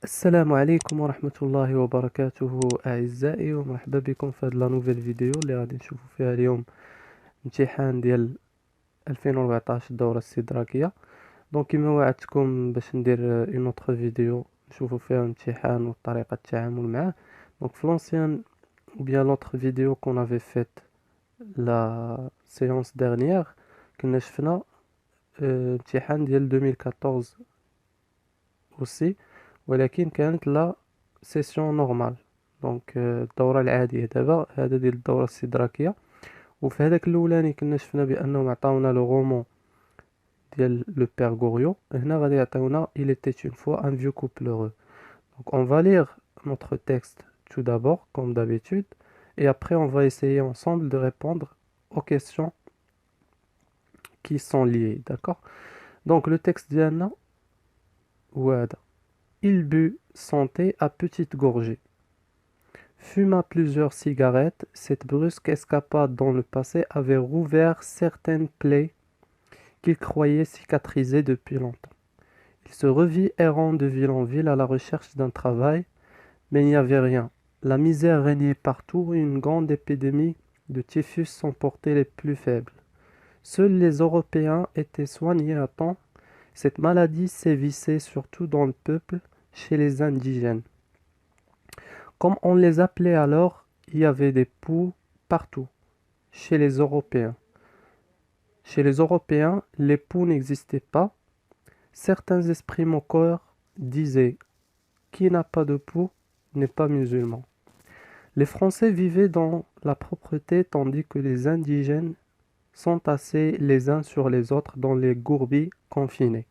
السلام عليكم ورحمة الله وبركاته أعزائي، ومرحبا بكم في هاد لا نوفيل فيديو اللي غادي نشوفو فيها اليوم امتحان ديال 2014 الدورة الاستدراكية. دونك كما وعدتكم باش ندير اون اوتر فيديو نشوفو فيها الامتحان وطريقة التعامل معاه. دونك في لونسيان ou bien l'autre vidéo qu'on avait faite la séance dernière كنا شفنا امتحان ديال 2014 aussi، ولكن كانت لا سيسيون نورمال. دونك الدورة العادية. دابا هذا ديال الدورة الاستدراكية. وفي هذاك الاولاني كنا شفنا بانهم عطاونا لو رومون ديال لو بير غوريو، هنا غادي يعطيونا il était une fois un vieux couple heureux. Donc on va lire notre texte tout d'abord comme d'habitude, et après on va essayer ensemble de répondre aux questions qui sont liées, d'accord? Donc le texte ديالنا هو هذا: il but son thé à petites gorgées, fuma plusieurs cigarettes. Cette brusque escapade dans le passé avait rouvert certaines plaies qu'il croyait cicatrisées depuis longtemps. Il se revit errant de ville en ville à la recherche d'un travail, mais il n'y avait rien. La misère régnait partout et une grande épidémie de typhus emportait les plus faibles. Seuls les Européens étaient soignés à temps. Cette maladie sévissait surtout dans le peuple, chez les indigènes. Comme on les appelait alors, il y avait des poux partout, chez les Européens. Chez les Européens, les poux n'existaient pas. Certains esprits moqueurs disaient: qui n'a pas de poux n'est pas musulman. Les Français vivaient dans la propreté tandis que les indigènes s'entassaient les uns sur les autres dans les gourbies confinées.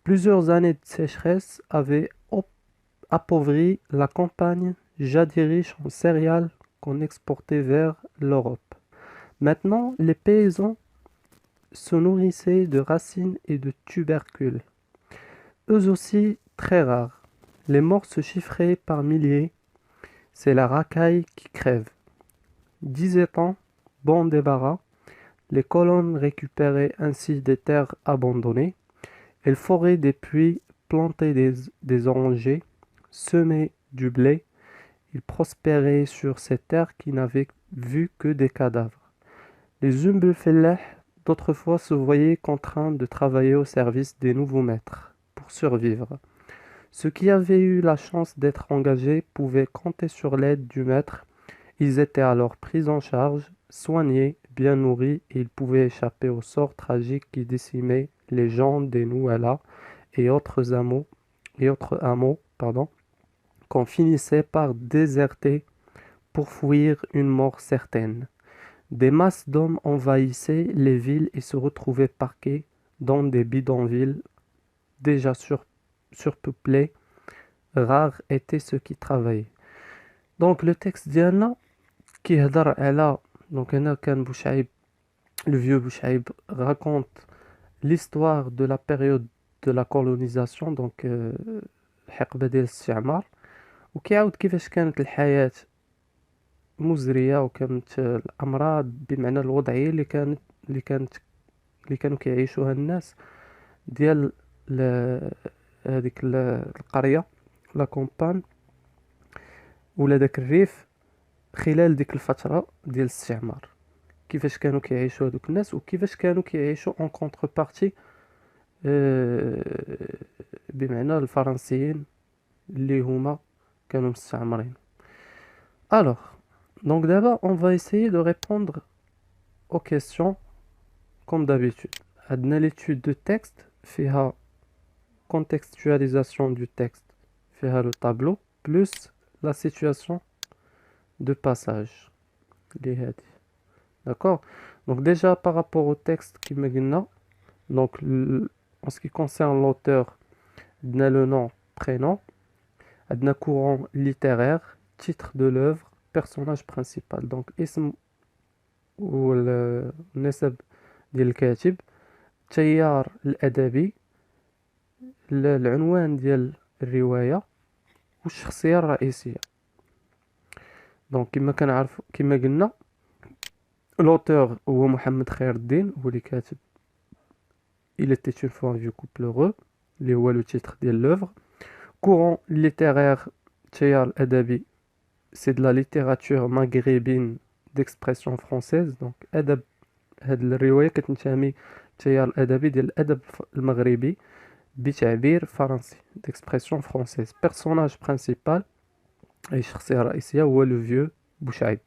Plusieurs années de sécheresse avaient appauvri la campagne, jadis riche en céréales qu'on exportait vers l'Europe. Maintenant, les paysans se nourrissaient de racines et de tubercules, eux aussi très rares. Les morts se chiffraient par milliers. C'est la racaille qui crève. Disait-on, bon débarras. Les colons récupéraient ainsi des terres abandonnées. Elles foraient des puits, plantaient des orangers, semaient du blé. Ils prospéraient sur ces terres qui n'avaient vu que des cadavres. Les humbles fellahs d'autrefois se voyaient contraints de travailler au service des nouveaux maîtres pour survivre. Ceux qui avaient eu la chance d'être engagés pouvaient compter sur l'aide du maître. Ils étaient alors pris en charge, soignés, bien nourris, et ils pouvaient échapper au sort tragique qui décimait les gens des Nouala et autres hameaux, qu'on finissait par déserter pour fuir une mort certaine. Des masses d'hommes envahissaient les villes et se retrouvaient parqués dans des bidonvilles déjà surpeuplés. Rares étaient ceux qui travaillaient. Donc le texte ديالنا كيهضر على donc هنا كان بوشعيب le vieux بوشعيب raconte l'histoire de la période de la colonisation, donc الحقبة ديال الاستعمار، وكيعاود كيفاش كانت الحياة مزرية وكانت الأمراض بمعنى الوضعية اللي كانوا كيعيشوها الناس ديال هذيك القرية لا كومبان ولا داك الريف خلال ديك الفترة ديال الاستعمار. كيفاش كانوا كيعيشوا هذوك الناس وكيفاش كانوا كيعيشوا اون كونتربارتي بمعنى الفرنسيين اللي هما كانوا مستعمرين. Alors, donc d'abord on va essayer de répondre aux questions comme d'habitude. عندنا l'étude de texte فيها contextualisation du texte, فيها le tableau plus la situation de passage اللي هادي. D'accord? Donc déjà par rapport au texte qui me قلنا, donc en ce qui concerne l'auteur, on a le nom, prénom, on a courant littéraire, titre de l'œuvre, personnage principal. Donc اسم والنسب ديال الكاتب, التيار الأدبي, العنوان ديال الرواية والشخصية الرئيسية. دونك كما قلنا لوتور هو محمد خير الدين، هو اللي كاتب Il était une fois un vieux couple heureux اللي هو لو تيتر ديال لوفر. Courant littéraire التيار الأدبي c'est de la littérature maghrébine d'expression française. دونك أدب، هاد الرواية كتنتمي للتيار الأدبي ديال الأدب المغربي بتعبير فرنسي d'expression française. Personnage principal أي شخصية رئيسية هو لو فيو بوشعيب.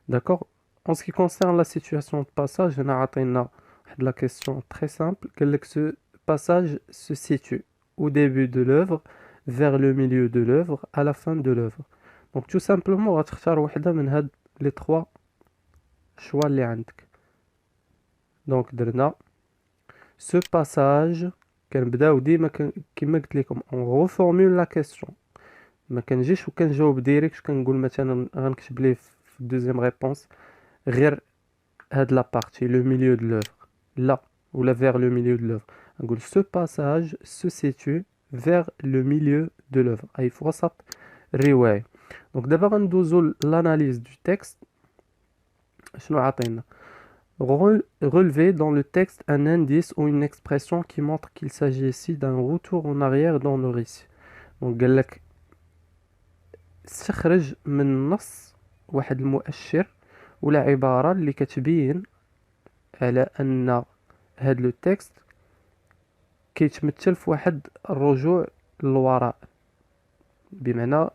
D'accord. En ce qui concerne la situation de passage, on a atteint la question très simple. Ce passage se situe au début de l'œuvre, vers le milieu de l'œuvre, à la fin de l'œuvre. Donc tout simplement, on va choisir les trois choix اللي عندك. Donc درنا ce passage كنبداو ديما كما قلت لكم on reformule la question. ما كنجيش وكنجاوب ديريكت كنقول مثلا غنكتب ليه في deuxième réponse غير هاد la partie le milieu de l'œuvre là ou là vers le milieu de l'œuvre. نقول ce passage se situe vers le milieu de l'œuvre أي في وسط الرواية. donc دابا غندوزو l'analyse du texte. شنو عطينا؟ relever dans le texte un indice ou une expression qui montre qu'il s'agit ici d'un retour en arrière dans le récit. donc قال لك استخرج من النص واحد المؤشر ولا عبارة اللي كتبين على أن هاد لو تكست كيتمثل في واحد الرجوع للوراء بمعنى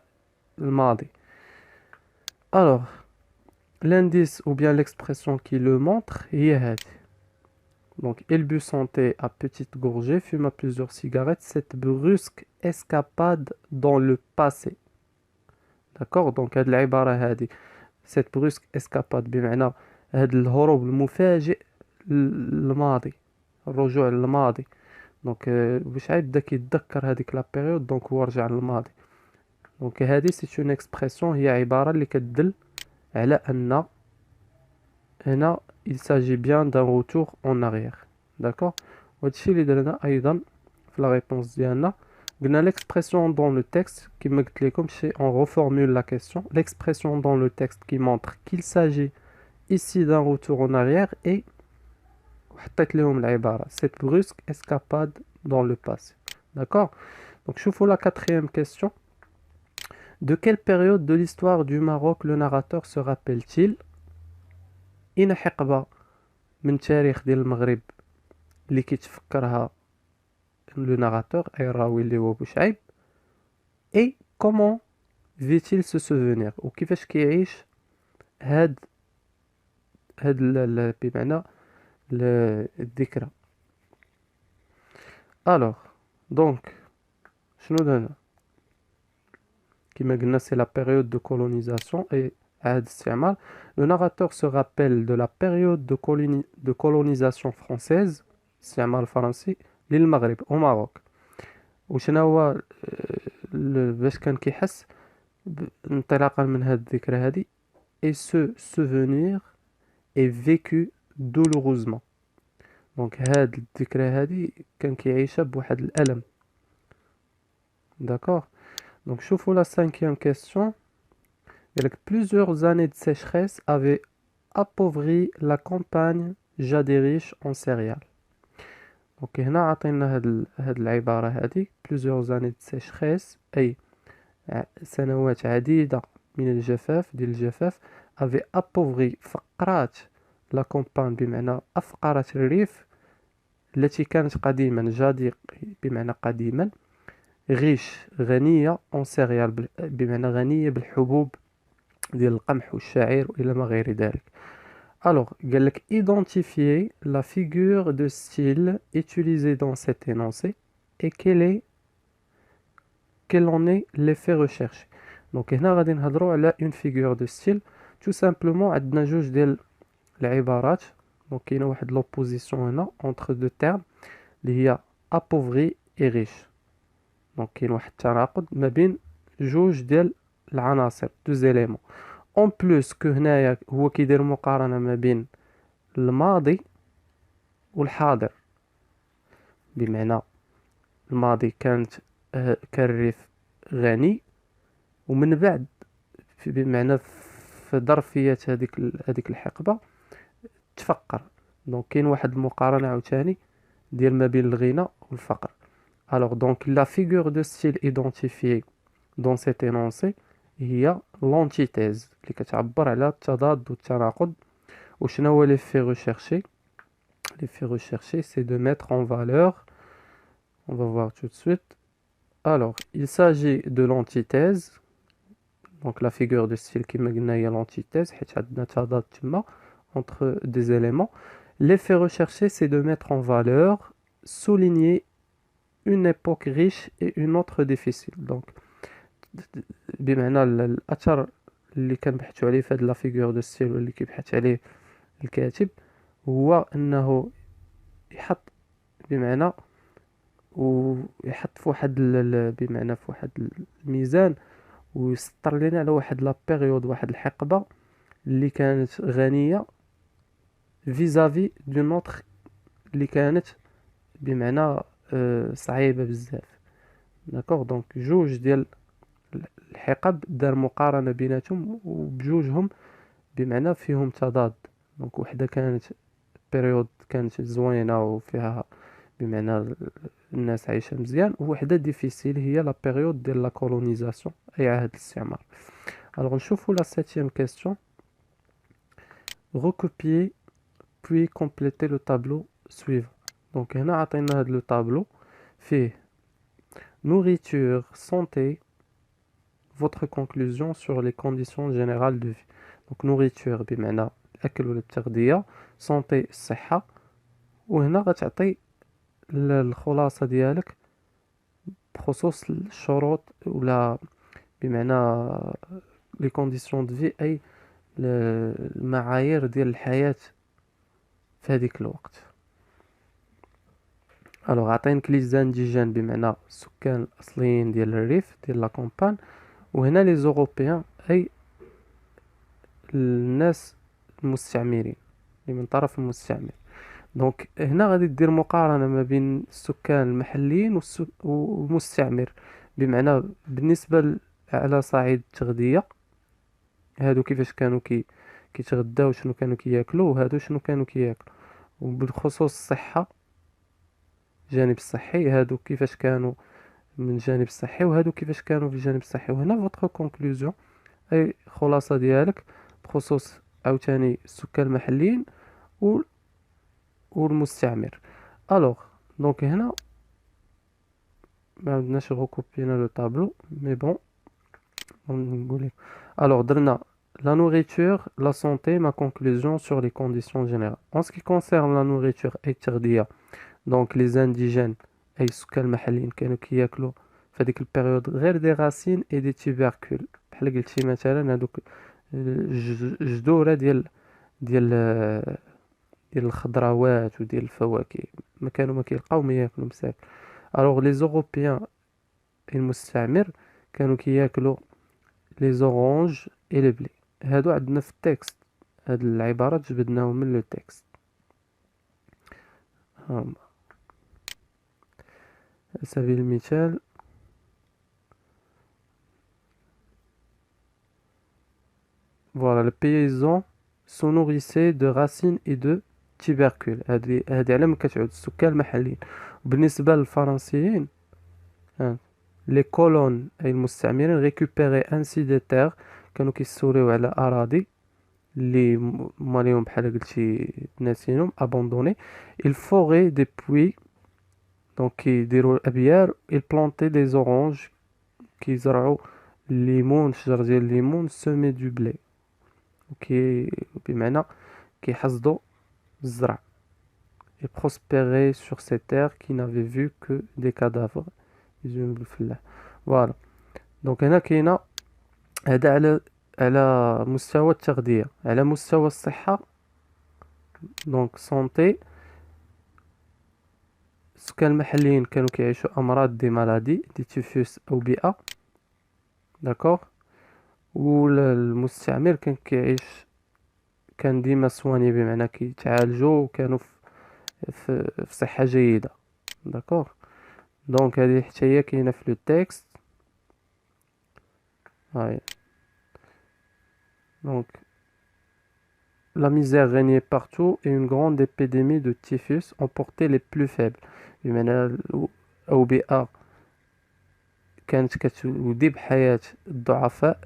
الماضي. alors l'indice ou bien l'expression qui le montre هي هادي. donc il but santé à petite gorgée, fuma plusieurs cigarettes, cette brusque escapade dans le passé. d'accord. donc هاد العبارة هادي cette brusque escapade بمعنى هاد الهروب المفاجئ للماضي، الرجوع للماضي. دونك بوشعيب بدا كيتذكر هذيك لا بيريود دونك هو رجع للماضي. دونك هذه سي اون اكسبرسيون، هي عباره اللي كتدل على ان هنا il s'agit bien d'un retour en arrière. d'accord. وهادشي اللي درنا ايضا في لا ريبونس ديالنا. قلنا l'expression dans le texte كما قلت لكم شي on reformule la question. l'expression dans le texte qui montre qu'il s'agit ici d'un retour en arrière et وحطيت لهم العبارة cette brusque escapade dans le passé. d'accord. donc شوفوا la quatrième question. de quelle période de l'histoire du Maroc le narrateur se rappelle-t-il؟ أين حقبة من تاريخ ديال المغرب اللي كيتفكرها le narrateur أي الراوي اللي هو بوشعيب؟ et comment vit-il ce souvenir؟ وكيفاش كيعيش هاد بمعنى الذكرى. alors donc شنو دانا كما قلنا c'est la période de colonisation et عهد الاستعمار. le narrateur se rappelle de la période de colonisation française الاستعمار الفرنسي للمغرب au Maroc. وشنو هو باش كان كيحس انطلاقا من هاد الذكرى هادي et ce souvenir est vécu douloureusement. دونك هاد الذكرى هادي كان كيعيشها بواحد الألم. d'accord. donc شوفوا la cinquième question. plusieurs années de sécheresse avaient appauvri la campagne jadis riche en céréales. donc هنا عطينا هاد العبارة هادي plusieurs années de sécheresse أي سنوات عديدة من الجفاف ديال الجفاف avait appauvri فقرات لا كومبان بمعنى أفقرت الريف التي كانت قديما جادي بمعنى قديما غيش غنية en céréales بمعنى غنية بالحبوب ديال القمح والشعير وإلى ما غير ذلك. alors قال لك identifier la figure de style utilisée dans cet énoncé et quel en est l'effet recherché. donc هنا غادي نهضروا على une figure de style. tout simplement عندنا جوج ديال العبارات. donc كاينه واحد لوبوزيسيون هنا entre deux termes اللي هي appauvri et riche. donc كاين واحد التناقض ما بين جوج ديال العناصر deux éléments. en plus que هنايا هو كيدير مقارنة ما بين الماضي والحاضر بمعنى الماضي كانت كان الريف غني ومن بعد بمعنى في ظرفية هذيك الحقبة تفقر. دونك كاين واحد المقارنة عاوتاني ديال ما بين الغنى والفقر. Alors donc la figure de style identifiée dans cet énoncé هي l'antithèse اللي كتعبر على التضاد والتناقض. وشنو هو l'effet recherché? L'effet recherché c'est de mettre en valeur, on va voir tout de suite. Alors il s'agit de l'antithèse, donc la figure de style كما قلنا هي l'antithèse حيت عندنا تضاد تما entre des éléments. L'effet recherché c'est de mettre en valeur, souligner une époque riche et une autre difficile. Donc بمعنى الاثر اللي كنبحثوا عليه في هذه لا فيغور دو ستيل واللي كيبحث عليه الكاتب هو انه يحط بمعنى ويحط في واحد بمعنى في واحد الميزان ويسطر لنا على واحد لا بيريود واحد الحقبه اللي كانت غنيه فيزافي دو نوتر اللي كانت بمعنى صعيبه بزاف. داكوغ دونك جوج ديال الحقب دار مقارنة بيناتهم وبجوجهم بمعنى فيهم تضاد. دونك وحدة كانت بيريود كانت زوينة وفيها بمعنى الناس عايشة مزيان، ووحدة ديفيسيل هي لا بيريود ديال لا كولونيزاسيون أي عهد الاستعمار. الوغ نشوفو لا سيتيام كيستيون. recopier puis compléter le tableau suivant. دونك هنا عطينا هاد لو طابلو فيه nourriture, santé, votre conclusion sur les conditions générales de vie. Donc nourriture بمعنى الأكل ولا التغذية، santé الصحة، وهنا غتعطي الخلاصة ديالك بخصوص الشروط ولا بمعنى les conditions de vie أي المعايير ديال الحياة في هذيك الوقت. الوغ عطينك لي زانديجان بمعنى السكان الأصليين ديال الريف ديال لا كومبان، وهنا لي زوروبيان أي الناس المستعمرين اللي من طرف المستعمر. دونك هنا غادي دير مقارنة ما بين السكان المحليين والمستعمر، بمعنى بالنسبة على صعيد التغذية هادو كيفاش كانوا كيتغداو، شنو كانوا كياكلوا، وهادو شنو كانوا كياكلوا. وبالخصوص الصحة الجانب الصحي هادو كيفاش كانوا من الجانب الصحي وهادو كيفاش كانوا في الجانب الصحي. وهنا فوتر كونكلوزيون اي خلاصة ديالك بخصوص عاوتاني السكان المحليين والمستعمر. الوغ دونك هنا ما عندناش غوكوبينا لو طابلو مي بون نقول لك. الوغ درنا la nourriture, la santé, ma conclusion sur les conditions générales. En ce qui concerne la nourriture et التغذية، دونك لي زانديجين اي السكان المحليين كانوا كياكلوا في هذيك البيريود غير دي راسين اي دي تيبركول، بحال قلتي مثلا هذوك الجذوره ديال الخضروات وديال الفواكه ما كيلقاو ما ياكلوا مساك. الوغ لي زوروبيان المستعمر كانوا كياكلوا لي زورانج اي لي بلي. هادو عندنا في التكست، هاد العبارات جبدناهم من لو تكست. على سبيل المثال voilà le paysan se nourrissait de racines et de tubercules. هذه على من كتعود السكان المحليين. بالنسبة للفرنسيين les colons أي المستعمرين récupéraient ainsi des terres، كانوا كيستوليو على أراضي اللي ماليهم بحال قلتي ناسينهم abandonnés. ils foraient des puits، دونك كيديروا الأبيار. ils plantaient des oranges، كيزرعوا الليمون، شجر ديال الليمون. semer du blé، بمعنى كيحصدوا الزرع. et prospéraient sur ces terres qui n'avaient vu que des cadavres. يجيو بالفلاح. فوالا دونك هنا كاينه هذا على مستوى التغذية. على مستوى الصحة دونك سونتي، السكان المحليين كانوا كيعيشوا أمراض دي مالادي دي تيفوس أو بيئة، داكوغ. والمستعمر كان كيعيش كان ديما سواني بمعنى كيتعالجوا وكانوا في صحة جيدة، داكوغ. دونك هذه حتى هي كاينة في لو تكست. هاي Donc, la misère régnait partout et une grande épidémie de typhus emportait les plus faibles. بمعنى الأوبئة كانت كتودي بحياة الضعفاء.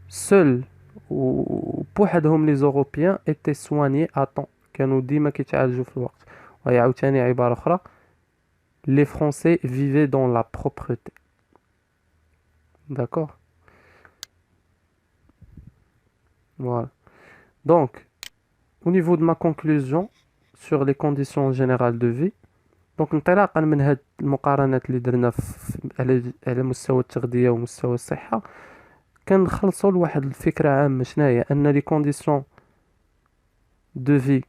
Seuls وبوحدهم les Européens étaient soignés à temps. كانوا ديما كيتعالجوا في الوقت. وهي عاوتاني عبارة أخرى: les Français vivaient dans la propreté. D'accord? Voilà. Donc, au niveau de ma conclusion sur les conditions générales de vie، دونك انطلاقا من هاد المقارنات اللي درنا على مستوى التغذية ومستوى الصحة، كنخلصوا لواحد الفكرة عامة. شناهي؟ أن لي كونديسيون دو في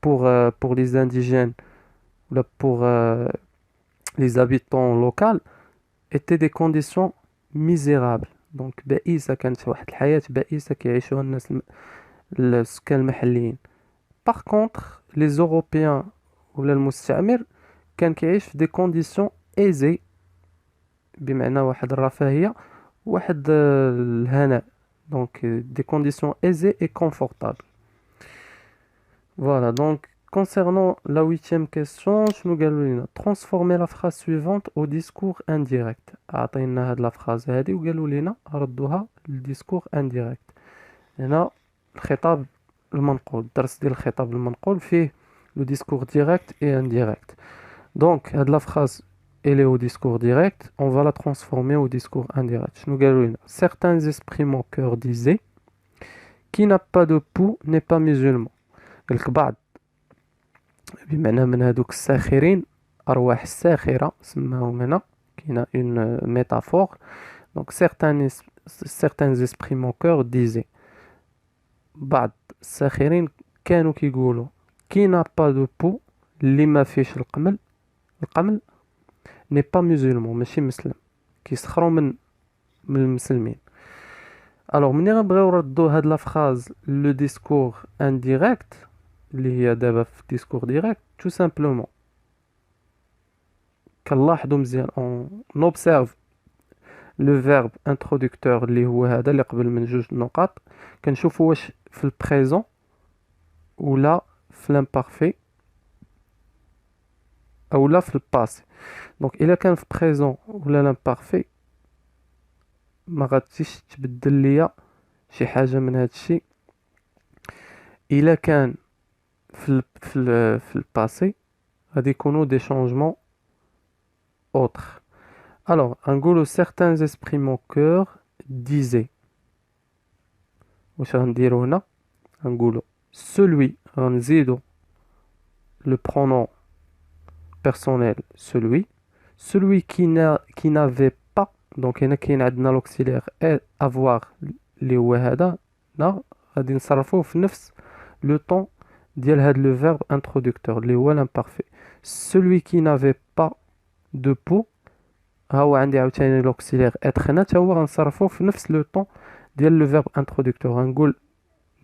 pour les indigènes ou pour les habitants locaux étaient des conditions misérables. donc بائسة، كانت واحد الحياة بائسة كيعيشوها الناس السكان المحليين. par contre les Européens ولا المستعمر كان كيعيش في دي كونديسيون ايزي، بمعنى واحد الرفاهية، واحد الهناء. donc des conditions aisées et confortables. Voilà, donc concernant la 8e question, شنو قالوا لنا؟ transformer la phrase suivante au discours indirect. عطينا هاد لا phrase هادي وقالوا لنا ردوها للديسكور indirect. هنا الخطاب المنقول، الدرس ديال الخطاب المنقول فيه le discours direct et indirect. Donc هاد la phrase elle est au discours direct, on va la transformer au discours indirect. شنو قالوا لنا؟ certains esprits moqueurs disaient qui n'a pas de pouls n'est pas musulman. قالك بعض، بمعنى من هادوك الساخرين، أرواح الساخرة سماهم هنا، كاينة une métaphore. donc certains esprits moqueurs disaient، بعض الساخرين كانوا كيقولوا qui n'a pas de peau، اللي ما فيش القمل n'est pas musulman، ماشي مسلم، كيسخروا من المسلمين. الوغ ملي غنبغيو نردو هاد لا فراز لو ديسكور انديريكت اللي هي دابا في ديسكور ديريكت، تو سامبلومون كنلاحظوا مزيان اون اوبسيرف لو فيرب انترودكتور اللي هو هذا اللي قبل من جوج نقاط، كنشوفوا واش في البريزون ولا في لامبارفي او لا في الباسي. دونك الا كان في بريزون ولا لامبارفي ما غاديش تبدل ليا شي حاجه من هذا الشيء. الا كان في الباسي غادي يكونوا دي شونجمون اوتر. الوغ غنقولوا certains esprits moqueurs disaient، واش غنديرو هنا؟ غنقولوا celui، غنزيدو le pronom personnel celui qui n'avait pas. donc هنا كاين عندنا l'auxiliaire avoir اللي هو هذا، لا غادي نصرفوه في نفس لو طون ديال هاد لو فيرب انترودكتور اللي هو l'imparfait. celui qui n'avait pas de peau، ها هو عندي عاوتاني l'auxiliaire être هنا، تا هو غنصرفوه في نفس لو طون ديال لو فيرب انترودكتور. غنقول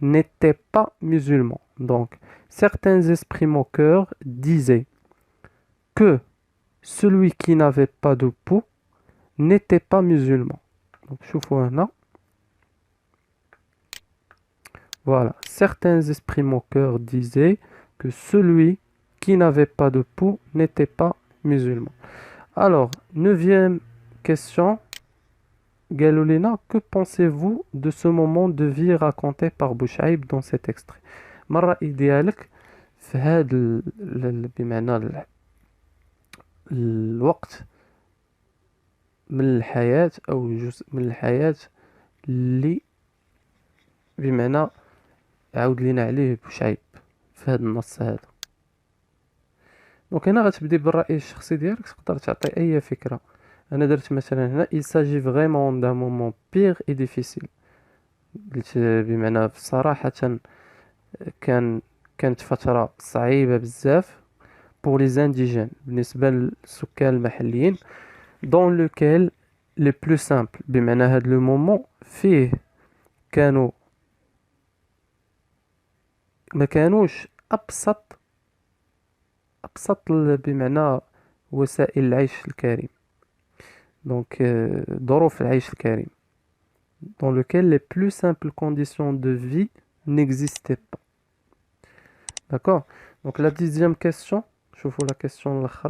n'était pas musulman. donc certains esprits moqueurs disaient que celui qui n'avait pas de peau n'était pas musulman. donc شوفوا هنا، voilà, certains esprits moqueurs disaient que celui qui n'avait pas de peau n'était pas musulman. Alors, 9e question. Galolena, que pensez-vous de ce moment de vie raconté par Bouchaïb dans cet extrait? مرة إديالك في هذا بمعنى الوقت من الحياة أو جزء من الحياة اللي بمعنى عاود لينا عليه بوشعيب في هذا النص هذا. دونك هنا غتبدي بالرأي الشخصي ديالك، تقدر تعطي أي فكرة. أنا درت مثلا هنا il s'agit vraiment d'un moment pire et difficile، قلت بمعنى صراحة كانت فترة صعيبة بزاف pour les indigènes، بالنسبة للسكان المحليين، dans lequel les plus simples، بمعنى هاد لو مومون فيه ما كانوش أبسط بمعنى وسائل العيش الكريم. دونك ظروف العيش الكريم، dans lequel les plus simples conditions de vie n'existaient pas. D'accord? Donc la 10e question, je vous la question l'autre.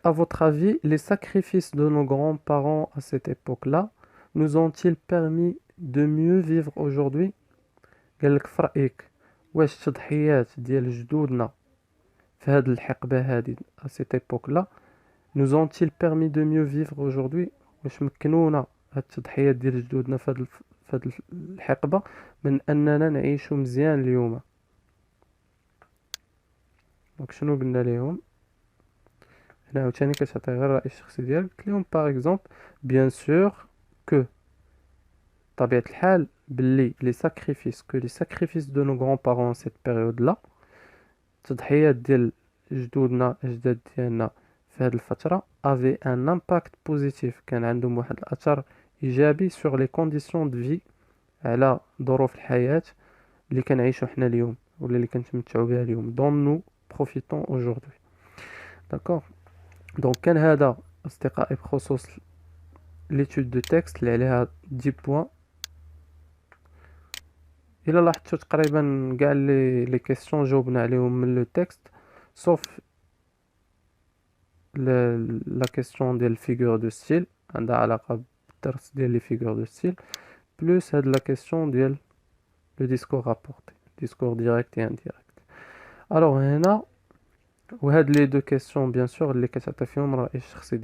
À votre avis, les sacrifices de nos grands-parents à cette époque-là nous ont-ils permis de mieux vivre aujourd'hui؟ قال لك في رأيك واش التضحيات ديال جدودنا في هاد الحقبة هادي à cette époque-là nous ont-ils permis de mieux vivre aujourd'hui؟ واش مكنونا هاد التضحيات ديال جدودنا في هاد الحقبة من أننا نعيش مزيان اليوم؟ دونك شنو قلنا ليهم؟ هنا عاوتاني كتعطي غير الرأي الشخصي ديالك. قلت لهم باغ اكزومبل بيان سور كو طبيعة الحال باللي لي ساكريفيس دو نو غران بارون سيت بيريود لا، التضحيات ديال جدودنا اجداد ديالنا في هذه الفترة افي ان امباكت بوزيتيف، كان عندهم واحد الاثر ايجابي سور لي كونديسيون دو في، على ظروف الحياة اللي كنعيشو حنا اليوم ولا اللي كنتمتعوا بها اليوم دون نو بروفيتون اوجوردي. داكوغ، دونك كان هذا اصدقائي بخصوص ليتود دو تكست اللي عليها 10 بوان. الا لاحظتوا تقريبا كاع لي كيسيون جاوبنا عليهم من لو تكست سوف لا كيسيون ديال الفيغور دو ستيل عندها علاقه بالدرس ديال لي فيغور دو ستيل، بلوس هاد لا كيسيون ديال لو ديسكور رابورتي، ديسكور ديريكت اي انديريكت. الوغ هنا وهاد لي دو كيسيون بيان سور اللي كتعطي فيهم الراي الشخصي